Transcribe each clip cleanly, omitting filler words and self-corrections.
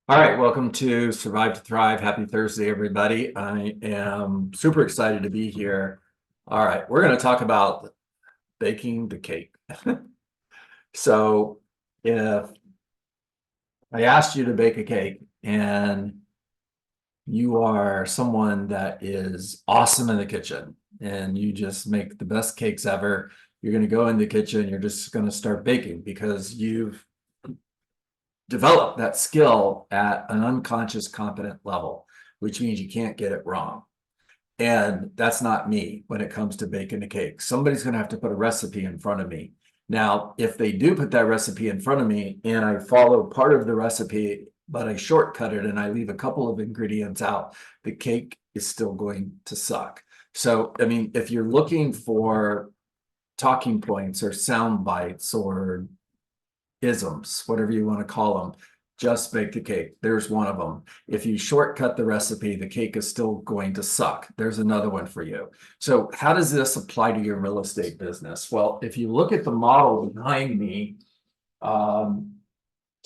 All right, welcome to Survive to Thrive. Happy Thursday, everybody. I am super excited to be here. All right, we're going to talk about baking the cake. So, if I asked you to bake a cake and you are someone that is awesome in the kitchen and you just make the best cakes ever, you're going to go in the kitchen, you're just going to start baking because you've developed that skill at an unconscious competent level, which means you can't get it wrong. And that's not me when it comes to baking a cake. Somebody's going to have to put a recipe in front of me. Now, if they do put that recipe in front of me and I follow part of the recipe, but I shortcut it and I leave a couple of ingredients out, the cake is still going to suck. So, I mean, if you're looking for talking points or sound bites or isms, whatever you want to call them, just bake the cake. There's one of them. If you shortcut the recipe, the cake is still going to suck. There's another one for you. So how does this apply to your real estate business? Well, if you look at the model behind me,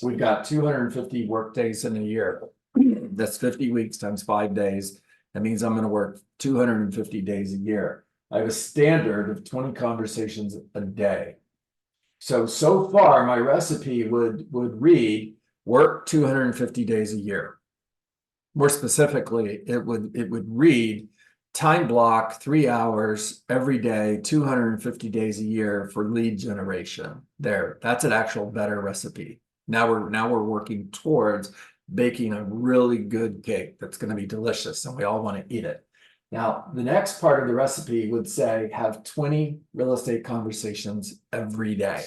we've got 250 work days in a year. That's 50 weeks times 5 days. That means I'm going to work 250 days a year. I have a standard of 20 conversations a day. So far, my recipe would read work 250 days a year. More specifically, it would read time block 3 hours every day, 250 days a year for lead generation. There, that's an actual better recipe. Now we're working towards baking a really good cake that's going to be delicious, and we all want to eat it. Now, the next part of the recipe would say have 20 real estate conversations every day,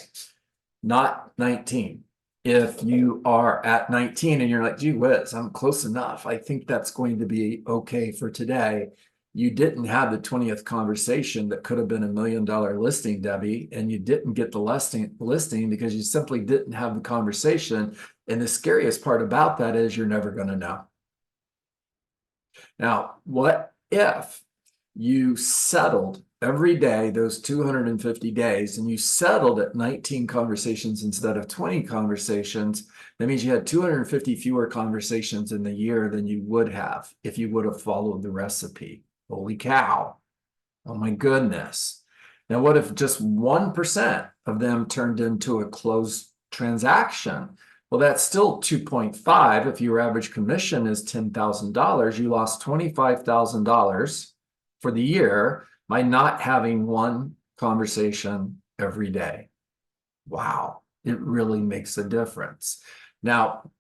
not 19. If you are at 19 and you're like, gee whiz, I'm close enough, I think that's going to be okay for today. You didn't have the 20th conversation that could have been $1 million listing, Debbie, and you didn't get the listing because you simply didn't have the conversation. And the scariest part about that is you're never going to know. Now, what if you settled every day, those 250 days, and you settled at 19 conversations instead of 20 conversations? That means you had 250 fewer conversations in the year than you would have if you would have followed the recipe. Holy cow. Oh my goodness. Now, what if just 1% of them turned into a closed transaction? Well, that's still 2.5. If your average commission is $10,000, you lost $25,000 for the year by not having one conversation every day. Wow, it really makes a difference. Now,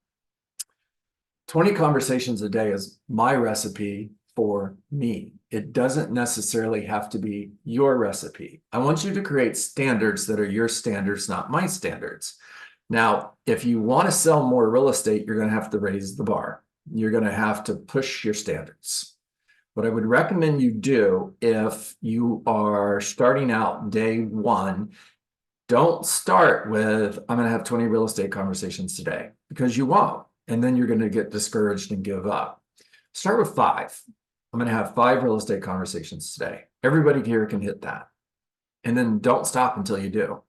20 conversations a day is my recipe for me. It doesn't necessarily have to be your recipe. I want you to create standards that are your standards, not my standards. Now, if you want to sell more real estate, you're going to have to raise the bar. You're going to have to push your standards. What I would recommend you do if you are starting out day one, don't start with, I'm going to have 20 real estate conversations today, because you won't. And then you're going to get discouraged and give up. Start with 5. I'm going to have 5 real estate conversations today. Everybody here can hit that. And then don't stop until you do.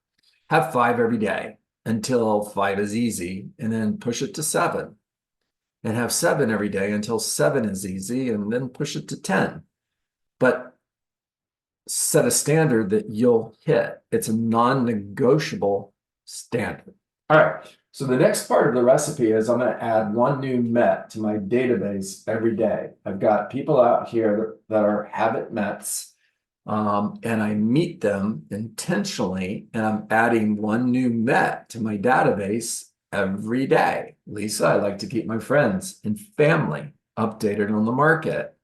Have 5 every day until 5 is easy, and then push it to 7. And have 7 every day until 7 is easy, and then push it to 10. But set a standard that you'll hit. It's a non-negotiable standard. All right. So the next part of the recipe is I'm going to add one new Met to my database every day. I've got people out here that are habit Mets, and I meet them intentionally, and I'm adding one new Met to my database every day. Lisa, I like to keep my friends and family updated on the market.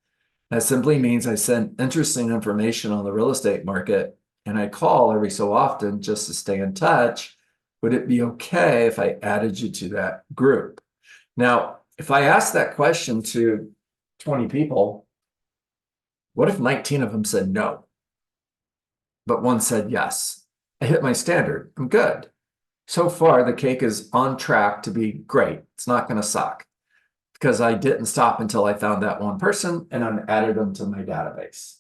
That simply means I send interesting information on the real estate market, and I call every so often just to stay in touch. Would it be okay if I added you to that group? Now, if I ask that question to 20 people, what if 19 of them said no, but one said yes? I hit my standard. I'm good. So far, the cake is on track to be great. It's not going to suck because I didn't stop until I found that one person and I'm added them to my database.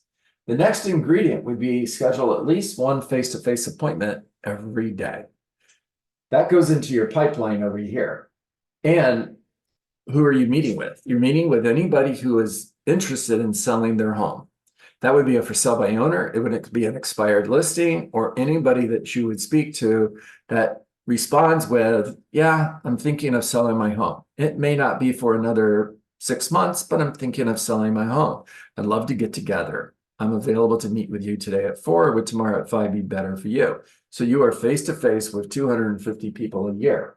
The next ingredient would be schedule at least one face-to-face appointment every day. That goes into your pipeline over here. And who are you meeting with? You're meeting with anybody who is interested in selling their home. That would be a for sale by owner. It would be an expired listing, or anybody that you would speak to that responds with, yeah, I'm thinking of selling my home. It may not be for another 6 months, but I'm thinking of selling my home. I'd love to get together. I'm available to meet with you today at 4. Would tomorrow at 5 be better for you? So you are face to face with 250 people a year.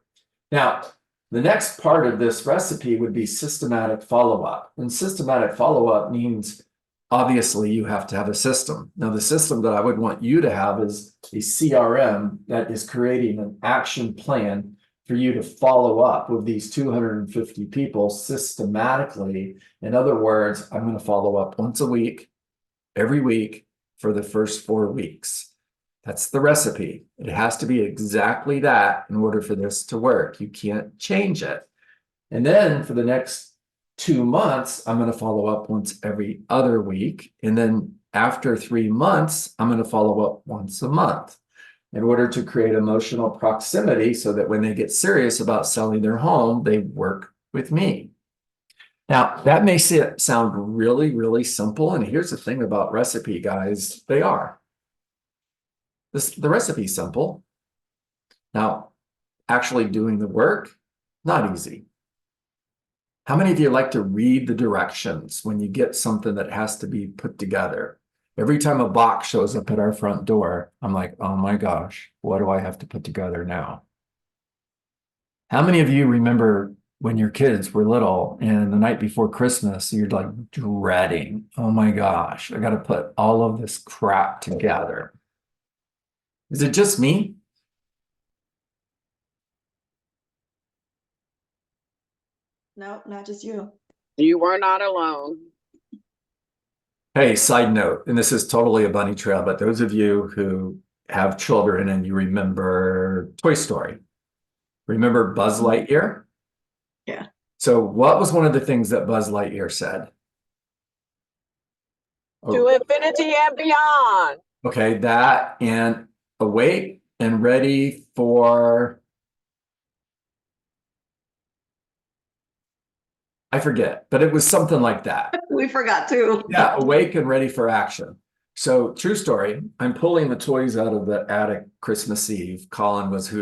Now, the next part of this recipe would be systematic follow-up. And systematic follow-up means obviously you have to have a system. Now, the system that I would want you to have is a CRM that is creating an action plan for you to follow up with these 250 people systematically. In other words, I'm going to follow up once a week, every week for the first 4 weeks. That's the recipe. It has to be exactly that in order for this to work. You can't change it. And then for the next 2 months, I'm going to follow up once every other week. And then after 3 months, I'm going to follow up once a month in order to create emotional proximity so that when they get serious about selling their home, they work with me. Now, that may sound really, really simple. And here's the thing about recipe, guys. They are. The recipe's simple. Now, actually doing the work, not easy. How many of you like to read the directions when you get something that has to be put together? Every time a box shows up at our front door, I'm like, oh my gosh, what do I have to put together now? How many of you remember when your kids were little and the night before Christmas, you're like dreading, oh my gosh, I got to put all of this crap together. Is it just me? No, not just you. You were not alone. Hey, side note, and this is totally a bunny trail, but those of you who have children and you remember Toy Story, remember Buzz Lightyear? Yeah. So what was one of the things that Buzz Lightyear said? To infinity and beyond. Okay, that and awake and ready for, I forget, but it was something like that. We forgot too. Yeah, awake and ready for action. So true story, I'm pulling the toys out of the attic Christmas Eve. Colin was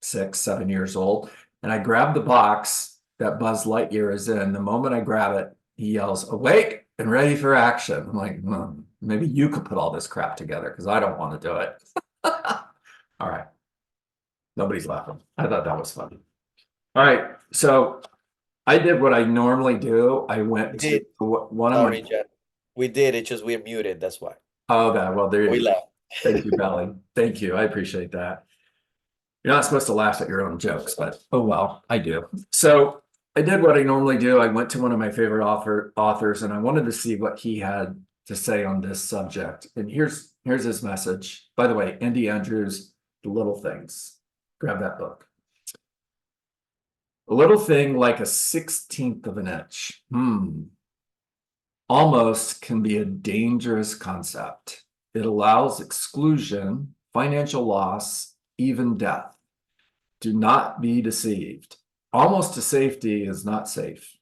6, 7 years old. And I grab the box that Buzz Lightyear is in. The moment I grab it, he yells, awake and ready for action. I'm like, maybe you could put all this crap together because I don't want to do it. All right. Nobody's laughing. I thought that was funny. All right. So I did what I normally do. I went to one of my. Jeff. We did. It's just we're muted. That's why. Oh, that. Well, there We you go. left. Thank you, Belly. Thank you. I appreciate that. You're not supposed to laugh at your own jokes, but oh well, I do. So I did what I normally do. I went to one of my favorite authors, and I wanted to see what he had to say on this subject. And here's his message. By the way, Andy Andrews, The Little Things. Grab that book. A little thing like a 16th of an inch. Almost can be a dangerous concept. It allows exclusion, financial loss, even death. Do not be deceived. Almost to safety is not safe.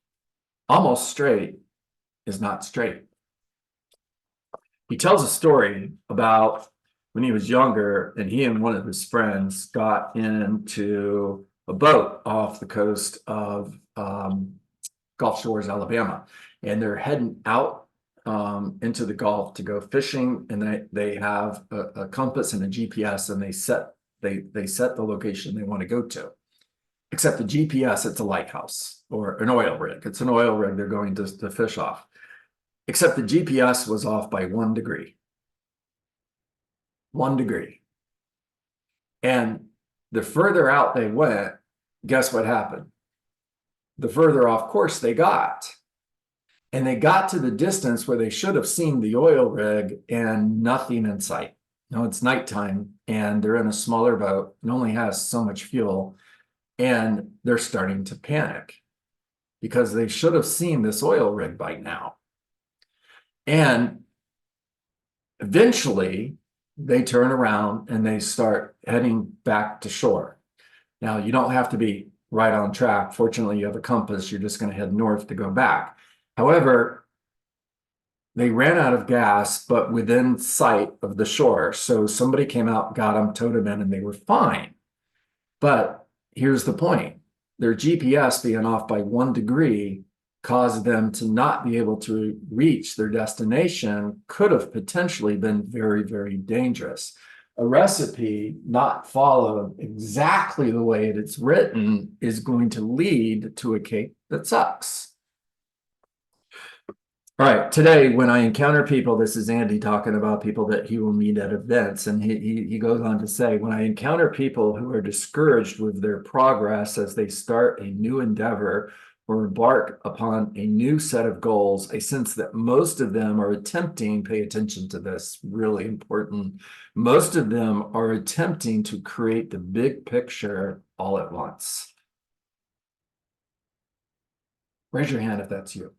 Almost straight is not straight. He tells a story about when he was younger and he and one of his friends got into a boat off the coast of Gulf Shores, Alabama. And they're heading out into the Gulf to go fishing. And they have a compass and a GPS, and they set the location they want to go to. Except the GPS, it's a lighthouse or an oil rig. It's an oil rig they're going to fish off. Except the GPS was off by 1 degree. 1 degree. And the further out they went, guess what happened? The further off course they got. And they got to the distance where they should have seen the oil rig and nothing in sight. Now it's nighttime and they're in a smaller boat and only has so much fuel. And they're starting to panic because they should have seen this oil rig by now. And eventually they turn around and they start heading back to shore. Now, you don't have to be right on track. Fortunately, you have a compass. You're just going to head north to go back. However, they ran out of gas, but within sight of the shore. So somebody came out, got them, towed them in, and they were fine. But here's the point. Their GPS being off by 1 degree caused them to not be able to reach their destination, could have potentially been very, very dangerous. A recipe not followed exactly the way it's written is going to lead to a cake that sucks. All right, today when I encounter people, this is Andy talking about people that he will meet at events, and he goes on to say, when I encounter people who are discouraged with their progress as they start a new endeavor or embark upon a new set of goals, I sense that most of them are attempting, pay attention to this, really important, most of them are attempting to create the big picture all at once. Raise your hand if that's you.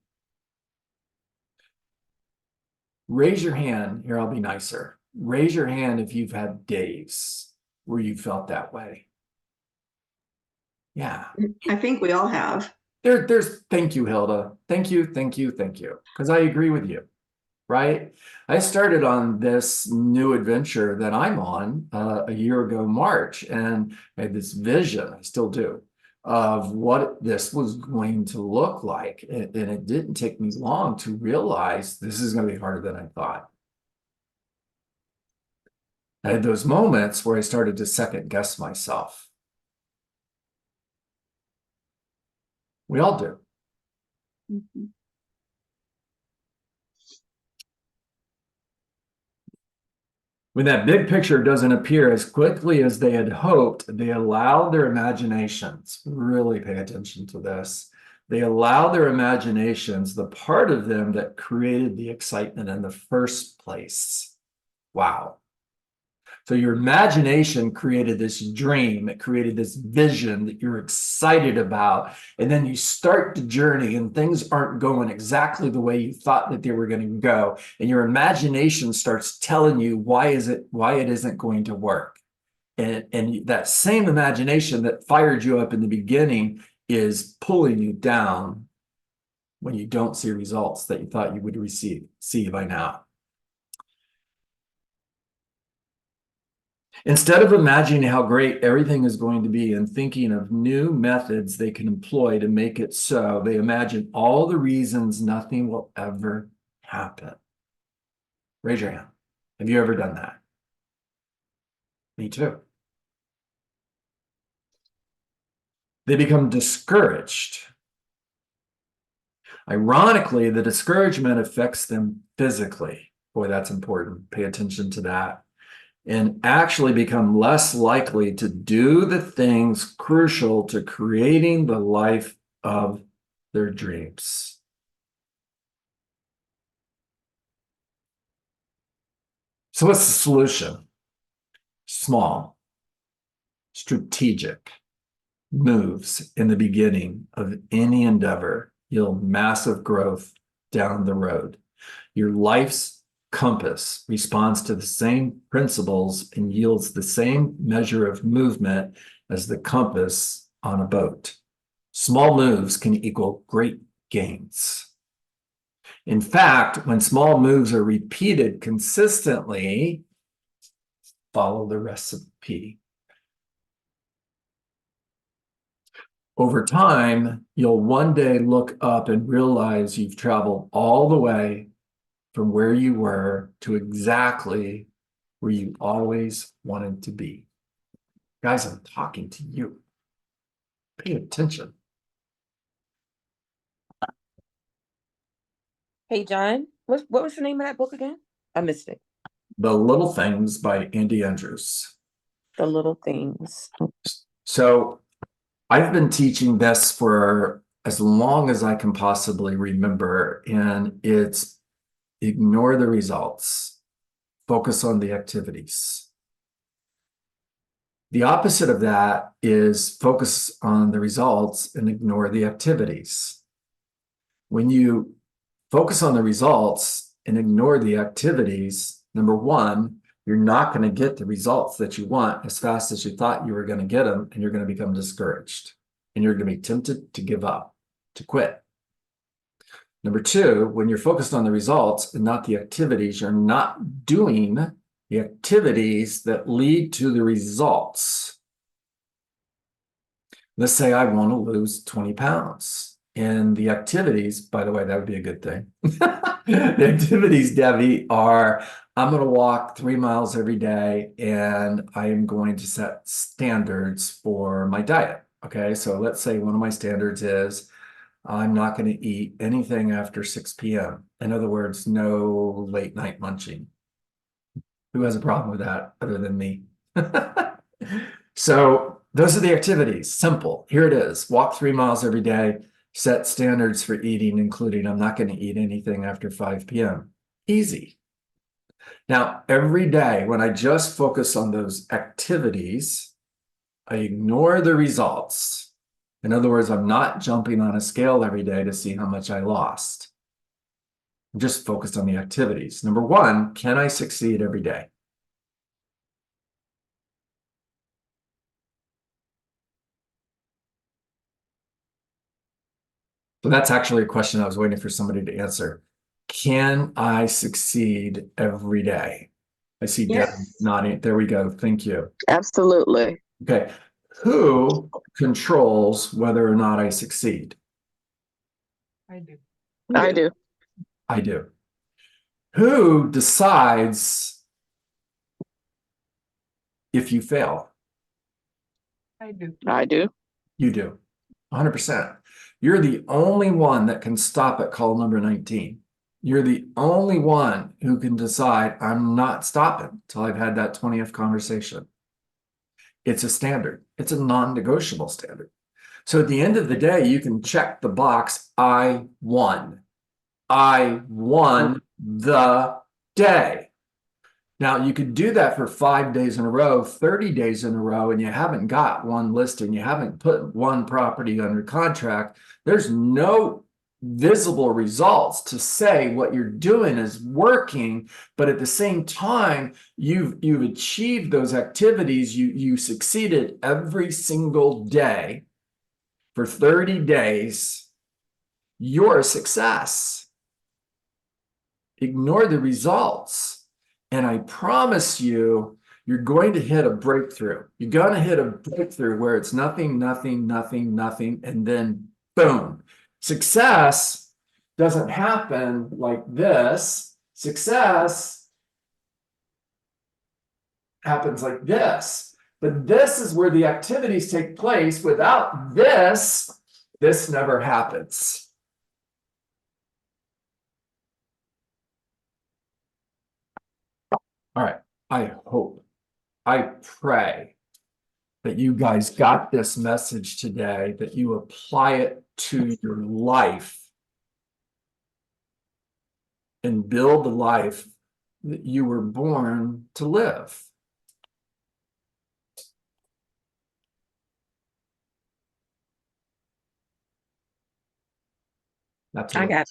Raise your hand. Here, I'll be nicer. Raise your hand if you've had days where you felt that way. Yeah. I think we all have. Thank you, Hilda. Thank you. Because I agree with you, right? I started on this new adventure that I'm on a year ago, March, and I had this vision, I still do, of what this was going to look like. And it didn't take me long to realize this is going to be harder than I thought. I had those moments where I started to second guess myself. We all do. Mhm. When that big picture doesn't appear as quickly as they had hoped, they allow their imaginations, really pay attention to this, they allow their imaginations, the part of them that created the excitement in the first place. Wow. So your imagination created this dream, it created this vision that you're excited about, and then you start the journey and things aren't going exactly the way you thought that they were going to go, and your imagination starts telling you why it isn't going to work. And that same imagination that fired you up in the beginning is pulling you down when you don't see results that you thought you would see by now. Instead of imagining how great everything is going to be and thinking of new methods they can employ to make it so, they imagine all the reasons nothing will ever happen. Raise your hand. Have you ever done that? Me too. They become discouraged. Ironically, the discouragement affects them physically. Boy, that's important. Pay attention to that. And actually become less likely to do the things crucial to creating the life of their dreams. So what's the solution? Small, strategic moves in the beginning of any endeavor yield massive growth down the road. Your life's compass responds to the same principles and yields the same measure of movement as the compass on a boat. Small moves can equal great gains. In fact, when small moves are repeated consistently, follow the recipe. Over time, you'll one day look up and realize you've traveled all the way from where you were to exactly where you always wanted to be. Guys, I'm talking to you. Pay attention. Hey, John, what was the name of that book again? I missed it. The Little Things by Andy Andrews. The Little Things. So I've been teaching this for as long as I can possibly remember, and it's ignore the results, focus on the activities. The opposite of that is focus on the results and ignore the activities. When you focus on the results and ignore the activities, number one, you're not going to get the results that you want as fast as you thought you were going to get them, and you're going to become discouraged. and you're going to be tempted to give up, to quit. Number two, when you're focused on the results and not the activities, you're not doing the activities that lead to the results. Let's say I want to lose 20 pounds. And the activities, by the way, that would be a good thing. The activities, Debbie, are I'm going to walk 3 miles every day and I am going to set standards for my diet. Okay, so let's say one of my standards is I'm not going to eat anything after 6 p.m. In other words, no late night munching. Who has a problem with that other than me? So those are the activities. Simple. Here it is. Walk 3 miles every day. Set standards for eating, including I'm not going to eat anything after 5 p.m. Easy. Now, every day when I just focus on those activities, I ignore the results. In other words, I'm not jumping on a scale every day to see how much I lost. I'm just focused on the activities. Number one, can I succeed every day? So that's actually a question I was waiting for somebody to answer. Can I succeed every day? I see Deb Yes. nodding. There we go. Thank you. Absolutely. Okay. Who controls whether or not I succeed? I do. I do. Who decides if you fail? I do. You do. 100%. You're the only one that can stop at call number 19. You're the only one who can decide I'm not stopping till I've had that 20th conversation. It's a standard. It's a non-negotiable standard. So at the end of the day, you can check the box, I won. I won the day. Now, you could do that for 5 days in a row, 30 days in a row, and you haven't got one listing, you haven't put one property under contract. There's no visible results to say what you're doing is working, but at the same time, you've achieved those activities. You succeeded every single day for 30 days. You're a success. Ignore the results. And I promise you, you're going to hit a breakthrough. You're going to hit a breakthrough where it's nothing, nothing, nothing, nothing, and then boom. Success doesn't happen like this. Success happens like this. But this is where the activities take place. Without this, this never happens. All right, I hope, I pray that you guys got this message today, that you apply it to your life and build the life that you were born to live. That's a I wrap. got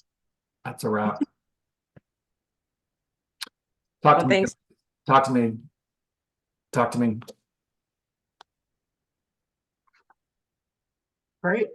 That's a wrap. Talk to me. thanks. Talk to me. Talk to me. Great.